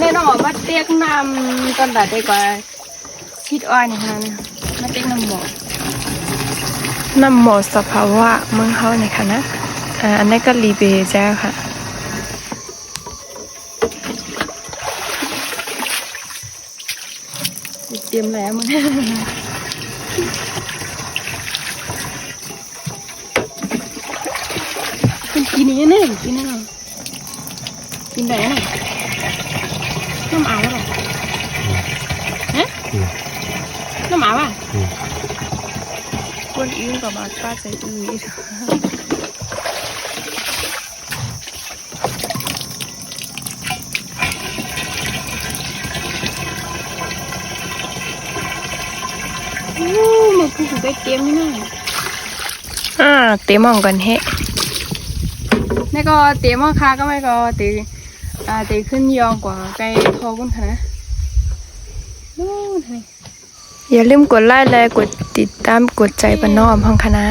แน่นอนมาเตียกน้ำตอนดัดได้กว่าชิดอ้อยนี่ค่ะมาเตียกน้ำหมอกน้ำหมอกสภาวะเมืองเฮานี่ค่ะนะอันนี้ก็รีเบเจ้าค่ะเตรียมแล้วมึงกินนี้เนี่ยกินนี่เนาะกินไหนน่ะน้ำเอาหรอฮะน้ำเอาอ่ะคนอื่นกับบาดป้าใจอื่นมันคือไปเตรียมนี่น่ะเตรียมมองกันเฮะนี่ก็เตรียมว่าคาก็ไม่ก็เตะขึ้นยองกว่าไก่ทอกุ้งค่ะนะอย่าลืมกดไลค์และกดติดตามกดใจปนน้อมห้องคณะ